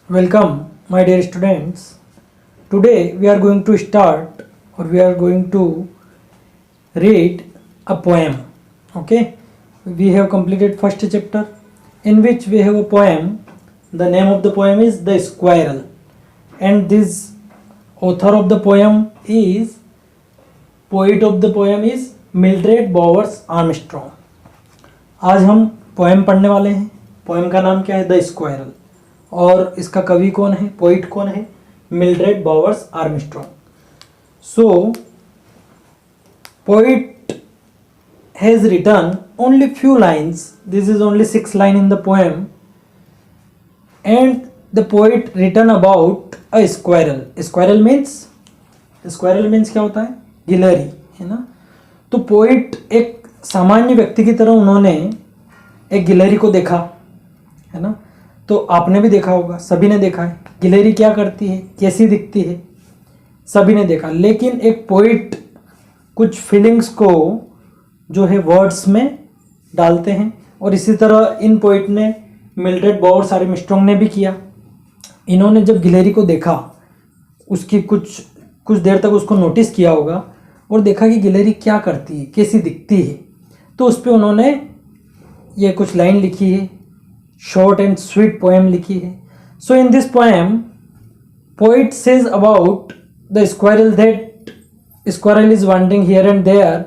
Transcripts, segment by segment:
Welcome, my dear students. Today we are going to start or we are going to read a poem. Okay, we have completed first chapter in which we have a poem. The name of the poem is The Squirrel, and this author of the poem is poet of the poem is Mildred Bowers Armstrong. आज हम poem पढ़ने वाले हैं. Poem का नाम क्या है? The squirrel. और इसका कवि कौन है, पोइट कौन है? Mildred Bowers Armstrong. So poet has written only few lines. This is only 6 line in the poem. And the poet written about a squirrel. Squirrel means क्या होता है? गिलहरी, है ना. तो पोइट एक सामान्य व्यक्ति की तरह उन्होंने एक गिलहरी को देखा, है ना. तो आपने भी देखा होगा, सभी ने देखा है. गिलहरी क्या करती है, कैसी दिखती है, सभी ने देखा. लेकिन एक पोइट कुछ फीलिंग्स को जो है वर्ड्स में डालते हैं, और इसी तरह इन पोइट ने मिल्ड्रेड बॉवर्स आर्मस्ट्रॉन्ग ने भी किया. इन्होंने जब गिलहरी को देखा, उसकी कुछ देर तक उसको नोटिस किया होगा और देखा कि गिलहरी क्या करती है, कैसी दिखती है. तो उस पर उन्होंने ये कुछ लाइन लिखी है, शॉर्ट एंड स्वीट पोएम लिखी है. So in this poem poet says about the squirrel that squirrel is wandering here and there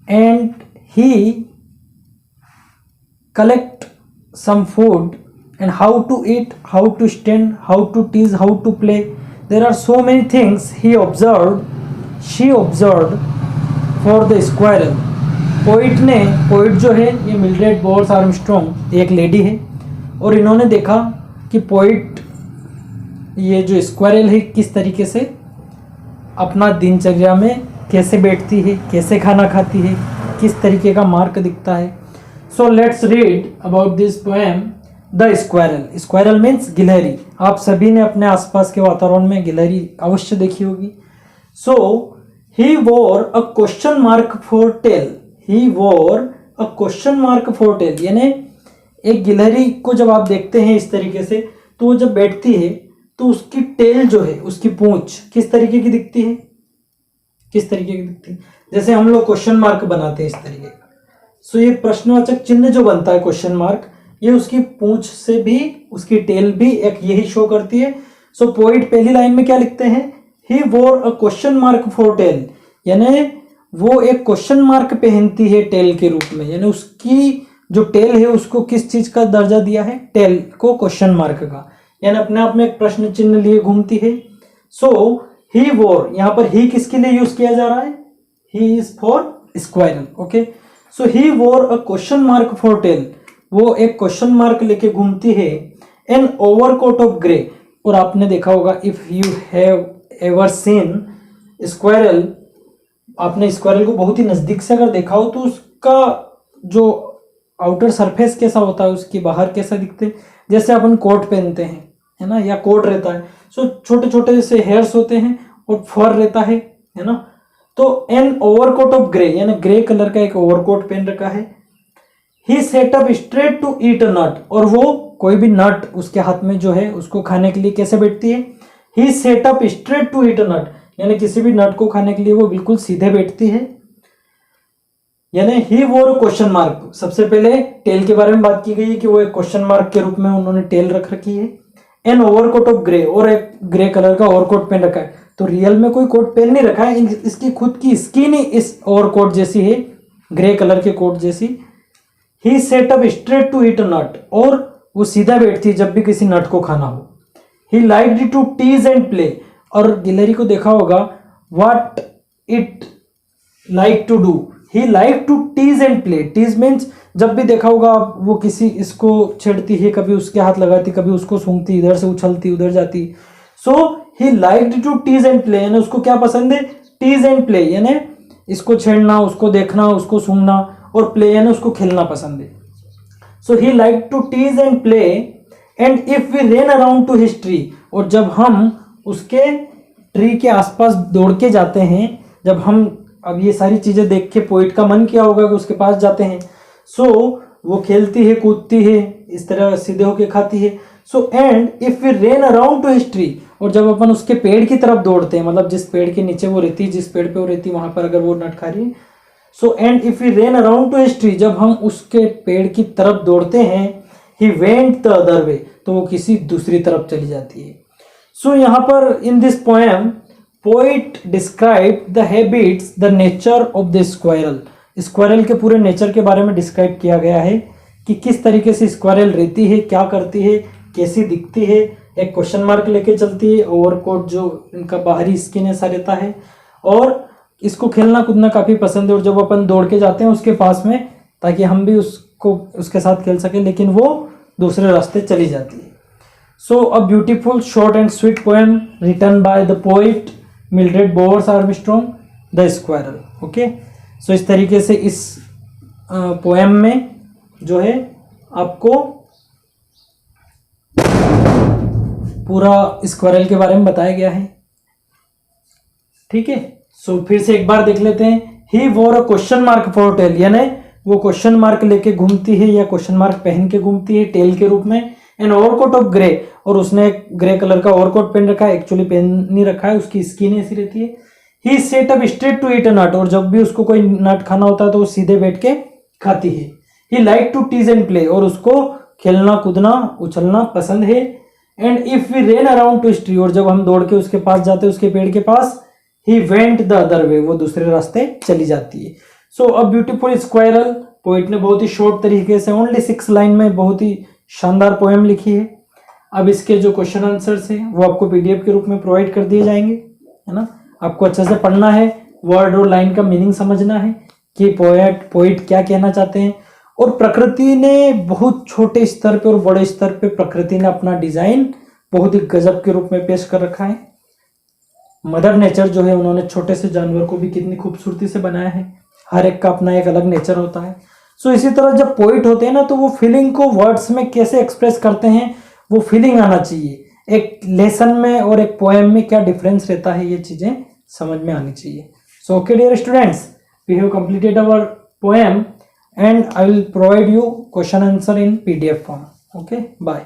and he collect some food and how to eat, how to stand, how to tease, how to play. There are so many things she observed for the squirrel. Poet जो है ये Mildred Bowers Armstrong एक lady है, और इन्होंने देखा कि poet ये जो स्क्वायरल है किस तरीके से अपना दिनचर्या में कैसे बैठती है, कैसे खाना खाती है, किस तरीके का मार्क दिखता है. So let's read about this poem the squirrel. Squirrel means गिलहरी. आप सभी ने अपने आसपास के वातावरण में गिलहरी अवश्य देखी होगी. So he wore a question mark for tail. He wore a question mark for tail, यानी एक गिलहरी को जब आप देखते हैं इस तरीके से, तो वो जब बैठती है तो उसकी टेल जो है, उसकी पूंछ किस तरीके की दिखती है? किस तरीके की दिखती है? जैसे हम लोग क्वेश्चन मार्क बनाते हैं इस तरीके का. सो ये प्रश्नवाचक चिन्ह जो बनता है क्वेश्चन मार्क, ये उसकी पूंछ से भी, उसकी टेल भी एक यही शो करती है. सो पोइट पहली लाइन में क्या लिखते हैं? He wore a question mark for tail, यानी वो एक क्वेश्चन मार्क पहनती है टेल के रूप में. यानी उसकी जो टेल है उसको किस चीज का दर्जा दिया है? टेल को क्वेश्चन मार्क का, यानी अपने आप में एक प्रश्न चिन्ह लिए घूमती है. सो ही वोर, यहाँ पर ही किसके लिए यूज किया जा रहा है? He is for squirrel. Okay, so he wore a question mark for tail. वो एक क्वेश्चन मार्क लेके घूमती है. An overcoat of grey. और आपने देखा होगा, if you have ever seen squirrel, आपने स्क्वायरल को बहुत ही नजदीक से अगर देखा हो तो उसका जो आउटर सरफेस कैसा होता है, उसके बाहर कैसा दिखते हैं. जैसे अपन कोट पहनते हैं, है ना, या कोट रहता है, सो छोटे छोटे से हेयर्स होते हैं और फर रहता है ना. तो एन ओवरकोट ऑफ ग्रे, यानी ग्रे कलर का एक ओवरकोट पहन रखा है. He sat up straight to eat a nut. और वो कोई भी नट उसके हाथ में जो है उसको खाने के लिए कैसे बैठती है? He sat up straight to eat a nut, यानी किसी भी नट को खाने के लिए वो बिल्कुल सीधे बैठती है. यानी ही वोर क्वेश्चन मार्क. सबसे पहले टेल के बारे में बात की गई है कि वो एक क्वेश्चन मार्क के रूप में उन्होंने टेल रख रखी है. एन ओवरकोट ऑफ ग्रे, और एक ग्रे कलर का ओवरकोट पहन रखा है. तो रियल में कोई कोट पहन नहीं रखा है, इसकी खुद की स्किन ही इस ओवरकोट जैसी है, ग्रे कलर के कोट जैसी. He sat up straight to eat a nut, और वो सीधा बैठती है जब भी किसी नट को खाना हो. He liked to tease and play. और गिलहरी को देखा होगा, what it like to do. He like to tease and play. Tease means जब भी देखा होगा वो किसी इसको छेड़ती है, कभी उसके हाथ लगाती, कभी उसको सूंघती, इधर से उछलती उधर जाती. So he liked to tease and play, यानी उसको क्या पसंद है? टीज एंड प्ले, यानी इसको छेड़ना, उसको देखना, उसको सूंघना, और प्ले यानी उसको खेलना पसंद है. So he like to tease and play and if we ran around to his tree. और जब हम उसके ट्री के आसपास दौड़ के जाते हैं, जब हम अब ये सारी चीजें देख के पोइट का मन किया होगा कि उसके पास जाते हैं. सो वो खेलती है, कूदती है, इस तरह सीधे होके खाती है. So and if we ran around to his tree, और जब अपन उसके पेड़ की तरफ दौड़ते हैं, मतलब जिस पेड़ के नीचे वो रहती है, जिस पेड़ पे वो रहती है वहां पर अगर वो नट खा रही है, so and if we ran around to his tree, जब हम उसके पेड़ की तरफ दौड़ते हैं, he went the other way, तो वो किसी दूसरी तरफ चली जाती है। सो यहाँ पर इन this poem poet describe the habits, the nature of the squirrel, squirrel के पूरे नेचर के बारे में डिस्क्राइब किया गया है कि किस तरीके से स्क्वायरल रहती है, क्या करती है, कैसी दिखती है। एक क्वेश्चन मार्क लेके चलती है, ओवरकोट जो इनका बाहरी स्किन ऐसा रहता है, और इसको खेलना कूदना काफ़ी पसंद है, और जब अपन दौड़ के जाते हैं उसके पास में ताकि हम भी उसको उसके साथ खेल सकें, लेकिन वो दूसरे रास्ते चली जाती है। So a beautiful short and sweet poem written by the poet Mildred Bowers Armstrong, the squirrel. Okay, so इस तरीके से इस पोएम में जो है आपको पूरा स्क्वायरल के बारे में बताया गया है। ठीक है, सो फिर से एक बार देख लेते हैं। He wore a question mark for tail, यानी वो क्वेश्चन मार्क लेके घूमती है या क्वेश्चन मार्क पहन के घूमती है टेल के रूप में। एन ओवरकोट ऑफ ग्रे, और उसने ग्रे कलर का ओवरकोट पहन रखा है, एक्चुअली पहन नहीं रखा है, उसकी स्किन ऐसी रहती है। He sat up straight to eat a nut, और जब भी उसको कोई नट खाना होता है तो वो सीधे बैठ के खाती है। He like to tease and play, और उसको खेलना कूदना उछलना पसंद है। And if we ran around to tree, और जब हम दौड़ के उसके पास जाते हैं उसके पेड़ के पास, he went the other way, वो दूसरे रास्ते चली जाती है। So a beautiful squirrel, poet ने बहुत ही शॉर्ट तरीके से ओनली 6 लाइन में बहुत ही शानदार पोएम लिखी है। अब इसके जो क्वेश्चन आंसर्स हैं वो आपको पीडीएफ के रूप में प्रोवाइड कर दिए जाएंगे, है ना। आपको अच्छे से पढ़ना है, वर्ड और लाइन का मीनिंग समझना है कि पोइट क्या कहना चाहते हैं। और प्रकृति ने बहुत छोटे स्तर पे और बड़े स्तर पे प्रकृति ने अपना डिजाइन बहुत ही गजब के रूप में पेश कर रखा है। मदर नेचर जो है उन्होंने छोटे से जानवर को भी कितनी खूबसूरती से बनाया है। हर एक का अपना एक अलग नेचर होता है। सो इसी तरह जब पोइट होते हैं ना, तो वो फीलिंग को वर्ड्स में कैसे एक्सप्रेस करते हैं, वो फीलिंग आना चाहिए। एक लेसन में और एक पोएम में क्या डिफरेंस रहता है, ये चीजें समझ में आनी चाहिए। So okay dear students, we have completed our poem and I will provide you question answer in PDF form. Okay, bye.